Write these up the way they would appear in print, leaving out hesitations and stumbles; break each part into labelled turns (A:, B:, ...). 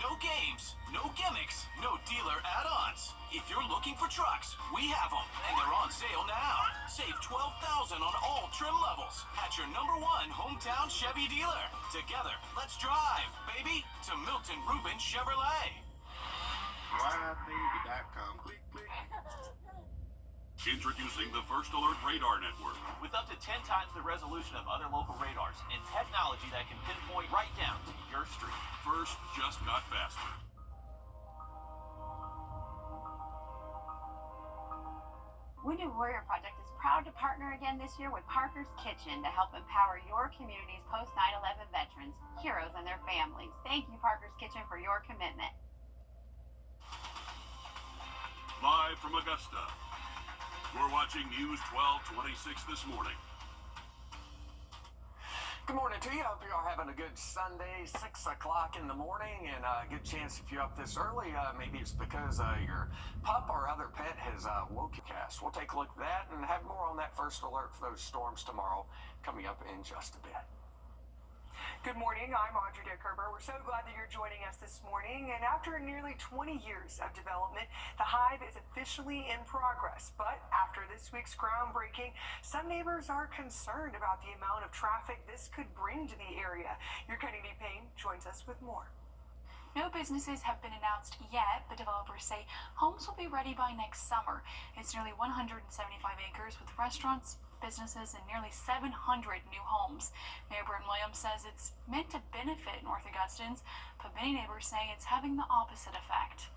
A: no games, no gimmicks, no dealer add-ons. If you're looking for trucks, we have them, and they're on sale now. Save $12,000 on all trim levels at your #1 hometown Chevy dealer. Together, let's drive, baby, to Milton Rubin Chevrolet.
B: MyBaby.com. Click, click.
C: Introducing the First Alert Radar Network.
D: With up to 10 times the resolution of other local radars and technology that can pinpoint right down to your street.
C: First just got faster.
E: Wounded Warrior Project is proud to partner again this year with Parker's Kitchen to help empower your community's post 9/11 veterans, heroes, and their families. Thank you, Parker's Kitchen, for your commitment.
C: Live from Augusta. You're watching News 1226 this morning.
F: Good morning to you. I hope you're all having a good Sunday, 6 o'clock in the morning, and a good chance if you're up this early, maybe it's because your pup or other pet has woke you. We'll take a look at that and have more on that first alert for those storms tomorrow coming up in just a bit.
G: Good morning, I'm Audrey Dickerber. We're so glad that you're joining us this morning. And after nearly 20 years of development, the Hive is officially in progress. But after this week's groundbreaking, some neighbors are concerned about the amount of traffic this could bring to the area. Your Kennedy Payne joins us with more.
H: No businesses have been announced yet, but developers say homes will be ready by next summer. It's nearly 175 acres with restaurants, businesses, and nearly 700 new homes. Mayor Burton Williams says it's meant to benefit North Augustans, but many neighbors say it's having the opposite effect.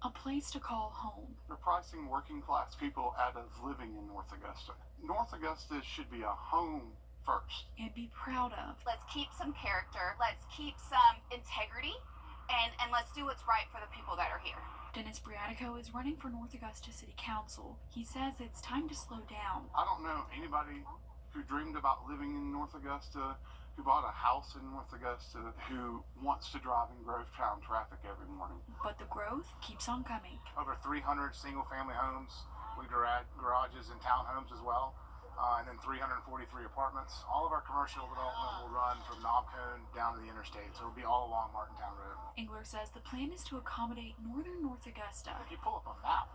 H: A place to call home.
B: They're pricing working class people out of living in North Augusta. North Augusta should be a home first.
H: And be proud of.
E: Let's keep some character, let's keep some integrity, and let's do what's right for the people that are here.
H: Dennis Briatico is running for North Augusta City Council. He says it's time to slow down.
B: I don't know anybody who dreamed about living in North Augusta, who bought a house in North Augusta, who wants to drive in Grovetown traffic every morning.
H: But the growth keeps on coming.
B: Over 300 single-family homes. We add garages and townhomes as well. And then 343 apartments. All of our commercial development will run from Knobcone down to the interstate, so it'll be all along Martintown Road.
H: Engler says the plan is to accommodate northern North Augusta.
B: If you pull up a map,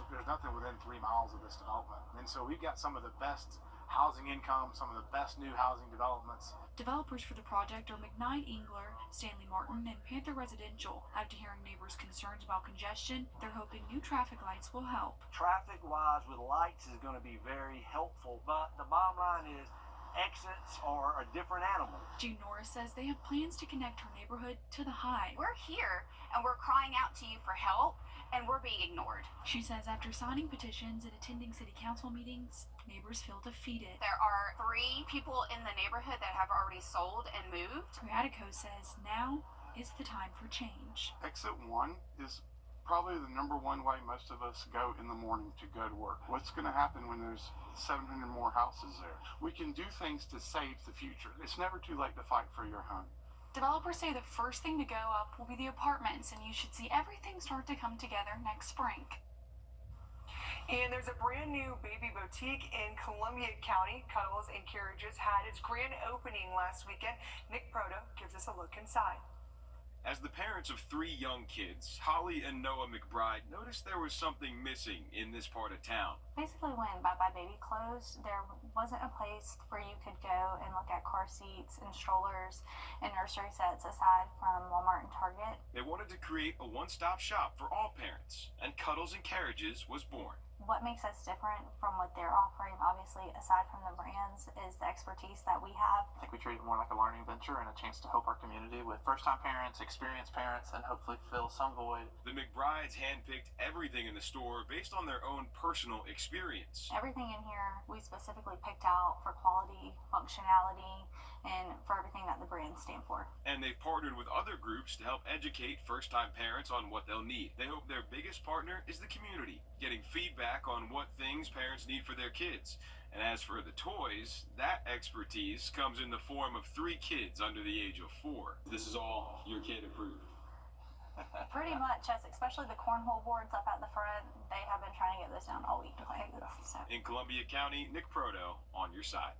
B: there's nothing within 3 miles of this development. And so we've got some of the best housing income, some of the best new housing developments.
H: Developers for the project are McKnight Engler, Stanley Martin, and Panther Residential. After hearing neighbors' concerns about congestion, they're hoping new traffic lights will help.
I: Traffic-wise with lights is going to be very helpful, but the bottom line is exits are a different animal.
H: Jean Norris says they have plans to connect her neighborhood to the Hive.
E: We're here, and we're crying out to you for help, and we're being ignored.
H: She says after signing petitions and attending city council meetings, neighbors feel defeated.
E: There are 3 people in the neighborhood that have already sold and moved.
H: Briatico says now is the time for change.
B: Exit 1 is probably the #1 way most of us go in the morning to go to work. What's going to happen when there's 700 more houses there? We can do things to save the future. It's never too late to fight for your home.
H: Developers say the first thing to go up will be the apartments, and you should see everything start to come together next spring.
G: And there's a brand new baby boutique in Columbia County. Cuddles and Carriages had its grand opening last weekend. Nick Proto gives us a look inside.
J: As the parents of 3 young kids, Holly and Noah McBride noticed there was something missing in this part of town.
K: Basically, when Bye Bye Baby closed, there wasn't a place where you could go and look at car seats and strollers and nursery sets aside from Walmart and Target.
J: They wanted to create a one-stop shop for all parents, and Cuddles and Carriages was born.
K: What makes us different from what they're offering, obviously, aside from the brands, is the expertise that we have.
L: I think we treat it more like a learning venture and a chance to help our community with first-time parents, experienced parents, and hopefully fill some void.
J: The McBrides handpicked everything in the store based on their own personal experience.
K: Everything in here we specifically picked out for quality, functionality, and for everything that the brands stand for.
J: And they've partnered with other groups to help educate first-time parents on what they'll need. They hope their biggest partner is the community, getting feedback on what things parents need for their kids. And as for the toys, that expertise comes in the form of 3 kids under the age of 4. This is all your kid approved.
K: Pretty much, yes, especially the cornhole boards up at the front. They have been trying to get this down all week to play with. So.
J: In Columbia County, Nick Proto on your side.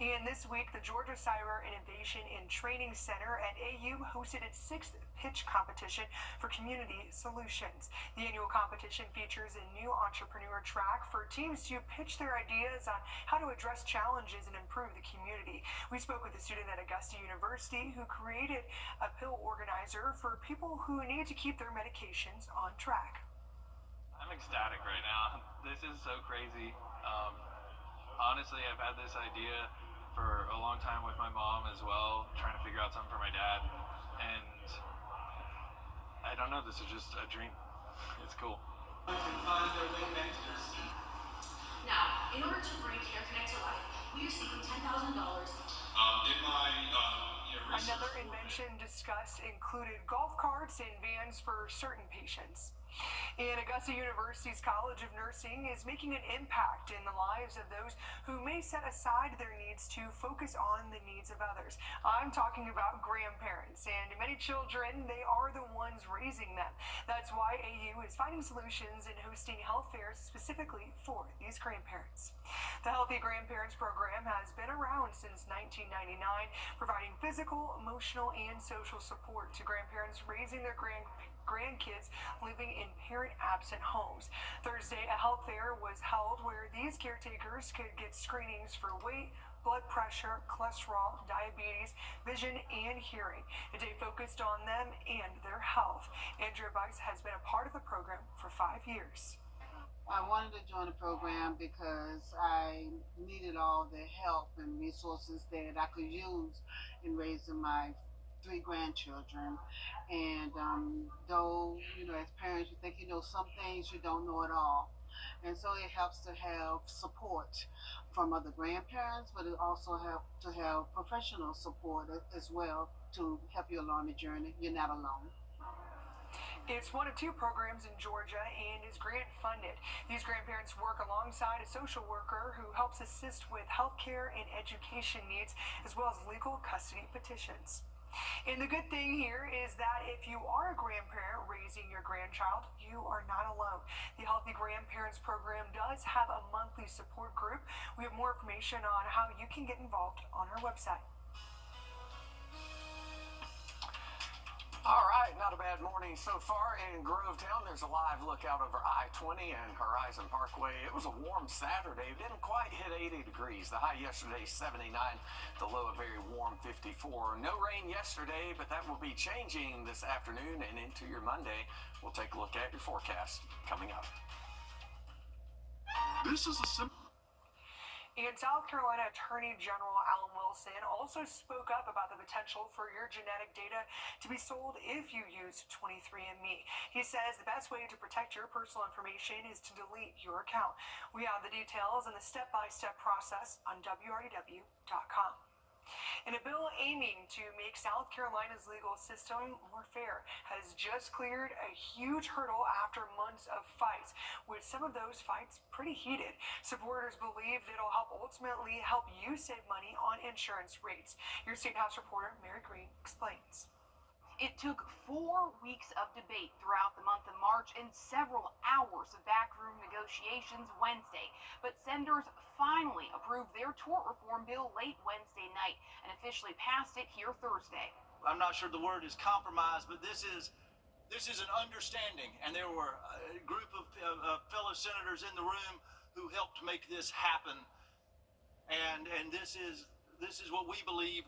G: And this week, the Georgia Cyber Innovation and Training Center at AU hosted its 6th pitch competition for community solutions. The annual competition features a new entrepreneur track for teams to pitch their ideas on how to address challenges and improve the community. We spoke with a student at Augusta University who created a pill organizer for people who need to keep their medications on track.
L: I'm ecstatic right now. This is so crazy. Honestly, I've had this idea for a long time with my mom as well, trying to figure out something for my dad. And I don't know, this is just a dream. It's cool.
M: Now, in order to bring Care Connect to life, we are seeking $10,000.
G: Another invention discussed included golf carts and vans for certain patients. And Augusta University's College of Nursing is making an impact in the lives of those who may set aside their needs to focus on the needs of others. I'm talking about grandparents, and many children, they are the ones raising them. That's why AU is finding solutions and hosting health fairs specifically for these grandparents. The Healthy Grandparents program has been around since 1999, providing physical, emotional, and social support to grandparents raising their grandkids living in parent-absent homes. Thursday, a health fair was held where these caretakers could get screenings for weight, blood pressure, cholesterol, diabetes, vision, and hearing. A day focused on them and their health. Andrea Bucks has been a part of the program for 5 years.
N: I wanted to join the program because I needed all the help and resources that I could use in raising my 3 grandchildren. And though, as parents, you think you know some things, you don't know it all. And so it helps to have support from other grandparents, but it also helps to have professional support as well to help you along the journey. You're not alone.
G: It's one of 2 programs in Georgia and is grant funded. These grandparents work alongside a social worker who helps assist with healthcare and education needs, as well as legal custody petitions. And the good thing here is that if you are a grandparent raising your grandchild, you are not alone. The Healthy Grandparents program does have a monthly support group. We have more information on how you can get involved on our website.
F: All right, not a bad morning so far in Grovetown. There's a live look out over I-20 and Horizon Parkway. It was a warm Saturday. It didn't quite hit 80 degrees. The high yesterday, 79. The low, a very warm 54. No rain yesterday, but that will be changing this afternoon and into your Monday. We'll take a look at your forecast coming up.
C: This is a simple...
G: And South Carolina Attorney General Alan Wilson also spoke up about the potential for your genetic data to be sold if you use 23andMe. He says the best way to protect your personal information is to delete your account. We have the details and the step-by-step process on WRDW.com. And a bill aiming to make South Carolina's legal system more fair has just cleared a huge hurdle after months of fights, with some of those fights pretty heated. Supporters believe it'll ultimately help you save money on insurance rates. Your State House reporter, Mary Green, explains.
E: It took 4 weeks of debate throughout the month of March and several hours of backroom negotiations Wednesday, but senators finally approved their tort reform bill late Wednesday night and officially passed it here Thursday.
D: I'm not sure the word is compromise, but this is an understanding, and there were a group of fellow senators in the room who helped make this happen, and this is what we believe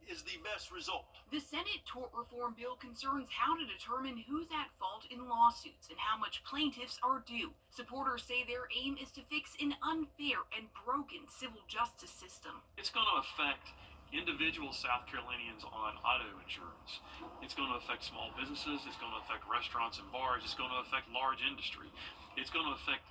D: is the best result.
E: The Senate tort reform bill concerns how to determine who's at fault in lawsuits and how much plaintiffs are due. Supporters say their aim is to fix an unfair and broken civil justice system.
O: It's going to affect individual South Carolinians on auto insurance. It's going to affect small businesses. It's going to affect restaurants and bars. It's going to affect large industry. It's going to affect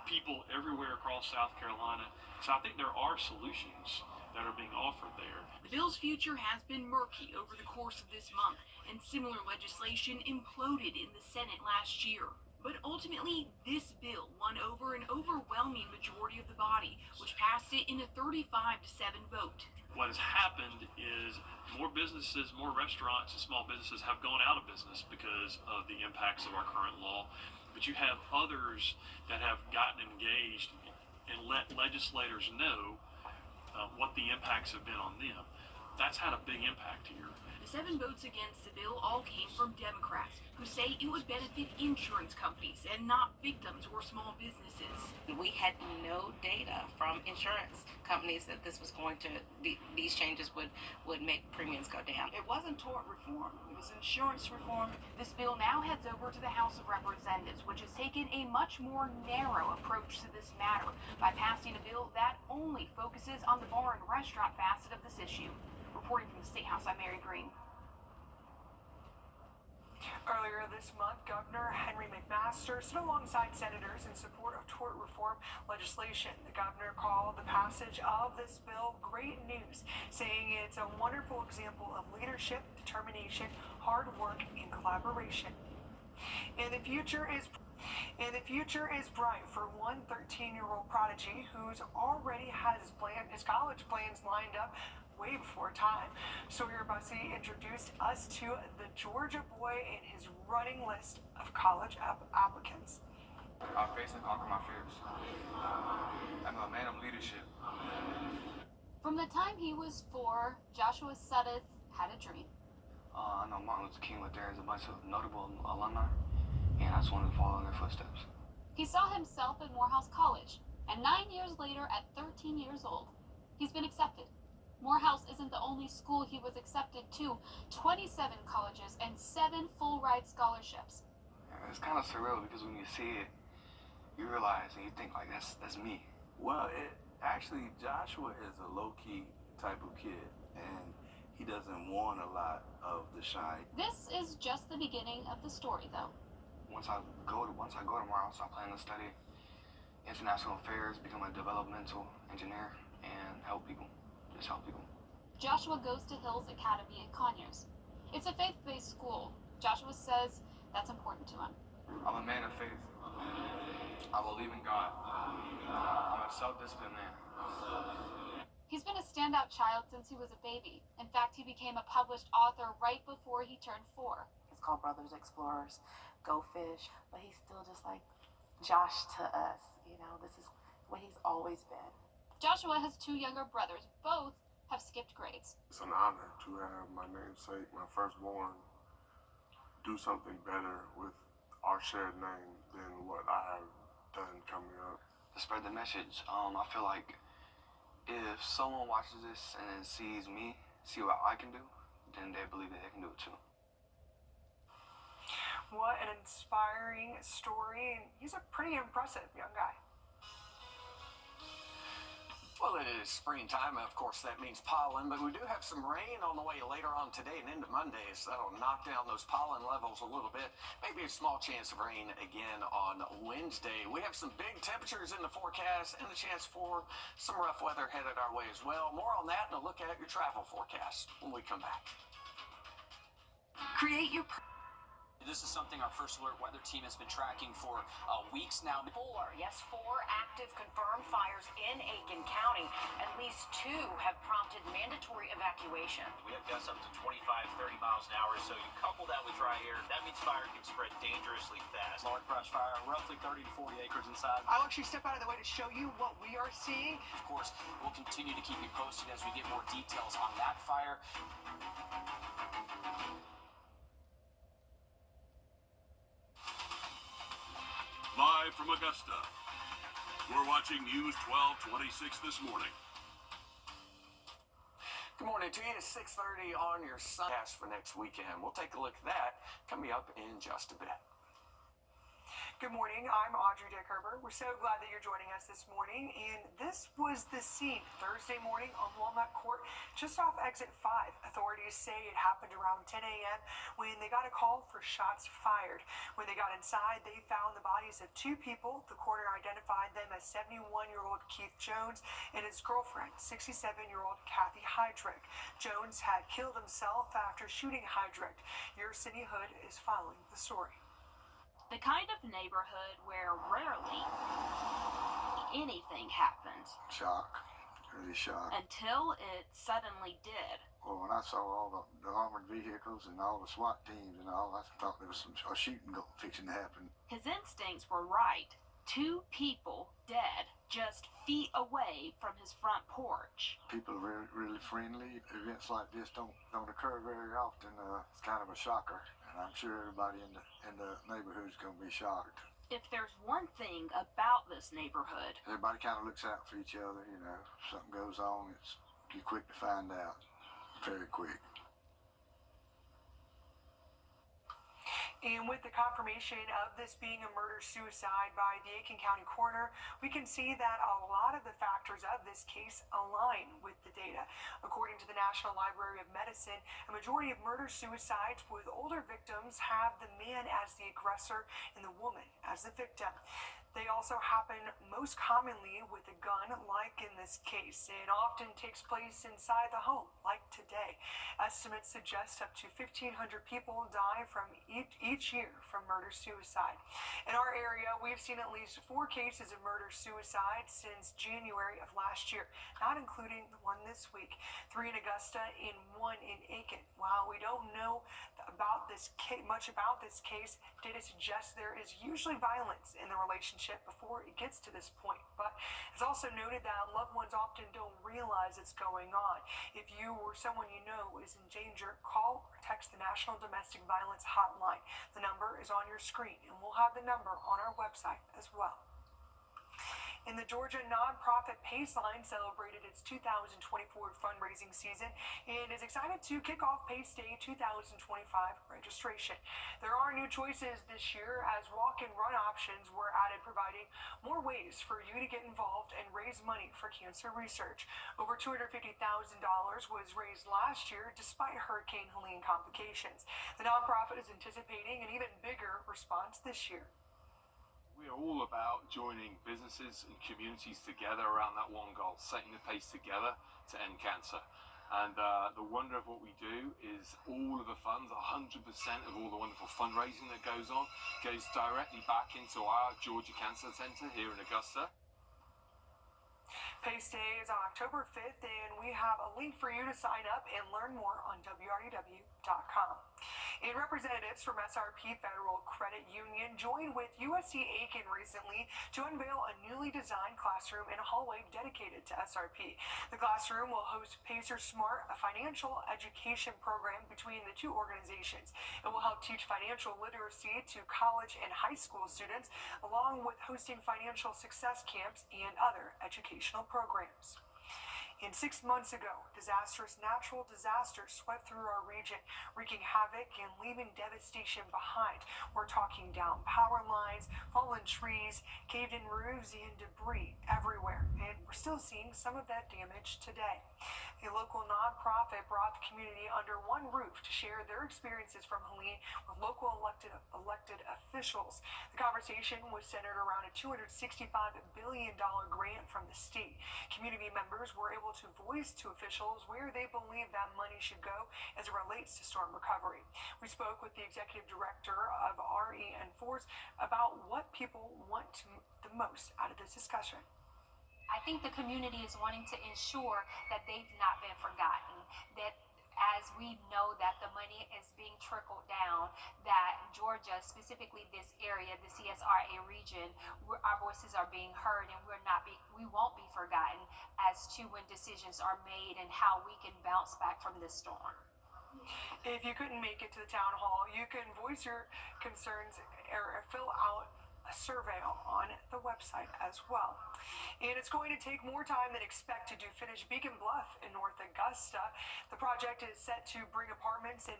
O: people everywhere across South Carolina. So I think there are solutions that are being offered there.
E: The bill's future has been murky over the course of this month, and similar legislation imploded in the Senate last year. But ultimately, this bill won over an overwhelming majority of the body, which passed it in a 35-7 vote.
O: What has happened is more businesses, more restaurants and small businesses have gone out of business because of the impacts of our current law. But you have others that have gotten engaged and let legislators know what the impacts have been on them. That's had a big impact here.
M: The 7 votes against the bill all came from Democrats, who say it would benefit insurance companies and not victims or small businesses.
P: We had no data from insurance companies that this was going to, these changes would make premiums go down.
E: It wasn't tort reform, it was insurance reform. This bill now heads over to the House of Representatives, which has taken a much more narrow approach to this matter by passing a bill that only focuses on the bar and restaurant facet of this issue. Reporting from the State House, I'm Mary Green.
G: Earlier this month, Governor Henry McMaster stood alongside senators in support of tort reform legislation. The governor called the passage of this bill great news, saying it's a wonderful example of leadership, determination, hard work, and collaboration. And the future is bright for one 13-year-old prodigy who's already had his college plans lined up way before time. Sawyer Bussey introduced us to the Georgia boy and his running list of college applicants.
Q: I face and conquer my fears. I'm a man of leadership.
H: From the time he was 4, Joshua Suddeth had a dream.
Q: I know Martin Luther King, but there's a bunch of notable alumni, and I just wanted to follow in their footsteps.
H: He saw himself at Morehouse College, and 9 years later, at 13 years old, he's been accepted. Morehouse isn't the only school he was accepted to. 27 colleges and 7 full-ride scholarships.
Q: It's kind of surreal because when you see it, you realize and you think like that's me.
R: Well, actually Joshua is a low-key type of kid, and he doesn't want a lot of the shine.
H: This is just the beginning of the story, though.
Q: Once I go to Morehouse, I plan to study international affairs, become a developmental engineer, and help people. Just help people.
H: Joshua goes to Hills Academy in Conyers. It's a faith-based school. Joshua says that's important to him.
Q: I'm a man of faith. I believe in God. I'm a self-disciplined man.
H: He's been a standout child since he was a baby. In fact, he became a published author right before he turned 4.
S: It's called Brothers Explorers, Go Fish, but he's still just like Josh to us. You know, this is what he's always been.
H: Joshua has 2 younger brothers. Both have skipped grades.
T: It's an honor to have my namesake, my firstborn, do something better with our shared name than what I have done coming up.
Q: To spread the message, I feel like if someone watches this and then sees me, see what I can do, then they believe that they can do it too.
G: What an inspiring story, and he's a pretty impressive young guy.
F: Well, it is springtime, of course that means pollen, but we do have some rain on the way later on today and into Mondays. That'll knock down those pollen levels a little bit. Maybe a small chance of rain again on Wednesday. We have some big temperatures in the forecast and a chance for some rough weather headed our way as well. More on that and a look at your travel forecast when we come back.
E: Create your...
U: This is something our First Alert weather team has been tracking for weeks now.
E: 4 active confirmed fires in Aiken County. At least 2 have prompted mandatory evacuation.
D: We have gusts up to 25, 30 miles an hour, so you couple that with dry air, that means fire can spread dangerously fast.
U: Large brush fire, roughly 30 to 40 acres inside.
G: I'll actually step out of the way to show you what we are seeing.
U: Of course, we'll continue to keep you posted as we get more details on that fire.
C: Live from Augusta, we're watching News 1226 this morning.
F: Good morning to you. 6:30 on your Suncast for next weekend. We'll take a look at that coming up in just a bit.
G: Good morning, I'm Audrey Dickerber. We're so glad that you're joining us this morning, and this was the scene Thursday morning on Walnut Court, just off exit 5. Authorities say it happened around 10 a.m. when they got a call for shots fired. When they got inside, they found the bodies of 2 people. The coroner identified them as 71-year-old Keith Jones and his girlfriend, 67-year-old Kathy Heydrich. Jones had killed himself after shooting Heydrich. Your City Hood is following the story.
E: The kind of neighborhood where rarely anything happens
V: Shock. Really shocked.
E: until it suddenly did.
V: Well, when I saw all the armored vehicles and all the SWAT teams and all, I thought there was a shooting fixing to happen.
E: His instincts were right. 2 people dead
A: just feet away from his front porch.
V: People are really, really friendly. Events like this don't occur very often. It's kind of a shocker, and I'm sure everybody in the neighborhood is going to be shocked.
A: If there's one thing about this neighborhood,
V: Everybody kind of looks out for each other. You know, if something goes on, you're quick to find out, very quick.
G: And with the confirmation of this being a murder-suicide by the Aiken County coroner, we can see that a lot of the factors of this case align with the data. According to the National Library of Medicine, a majority of murder-suicides with older victims have the man as the aggressor and the woman as the victim. They also happen most commonly with a gun, like in this case, and often takes place inside the home, like today. Estimates suggest up to 1,500 people die from each year from murder-suicide. In our area, we've seen at least 4 cases of murder-suicide since January of last year, not including the one this week. 3 in Augusta and 1 in Aiken. While we don't know much about this case, data suggests there is usually violence in the relationship before it gets to this point. But it's also noted that loved ones often don't realize it's going on. If you or someone you know is in danger, call or text the National Domestic Violence Hotline. The number is on your screen, and we'll have the number on our website as well. And the Georgia nonprofit Paceline celebrated its 2024 fundraising season and is excited to kick off Pace Day 2025 registration. There are new choices this year as walk and run options were added, providing more ways for you to get involved and raise money for cancer research. Over $250,000 was raised last year despite Hurricane Helene complications. The nonprofit is anticipating an even bigger response this year.
I: We are all about joining businesses and communities together around that one goal, setting the pace together to end cancer. And the wonder of what we do is all of the funds, 100% of all the wonderful fundraising that goes on, goes directly back into our Georgia Cancer Center here in Augusta.
G: Pace Day is on October 5th, and we have a link for you to sign up and learn more on WRDW.com. And representatives from SRP Federal Credit Union joined with USC Aiken recently to unveil a newly designed classroom and hallway dedicated to SRP. The classroom will host Pacer Smart, a financial education program between the two organizations. It will help teach financial literacy to college and high school students, along with hosting financial success camps and other educational programs. And 6 months ago, disastrous natural disasters swept through our region, wreaking havoc and leaving devastation behind. We're talking down power lines, fallen trees, caved-in roofs, and debris everywhere. And we're still seeing some of that damage today. A local nonprofit brought the community under one roof to share their experiences from Helene with local elected officials. The conversation was centered around a $265 billion grant from the state. Community members were able to voice to officials where they believe that money should go as it relates to storm recovery. We spoke with the executive director of RE&Force about what people want the most out of this discussion.
W: I think the community is wanting to ensure that they've not been forgotten, that as we know that the money is being trickled down, that Georgia, specifically this area, the CSRA region, our voices are being heard, and we won't be forgotten as to when decisions are made and how we can bounce back from this storm.
G: If you couldn't make it to the town hall, you can voice your concerns or fill out a survey on the website as well. And it's going to take more time than expected to finish Beacon Bluff in North Augusta. The project is set to bring apartments and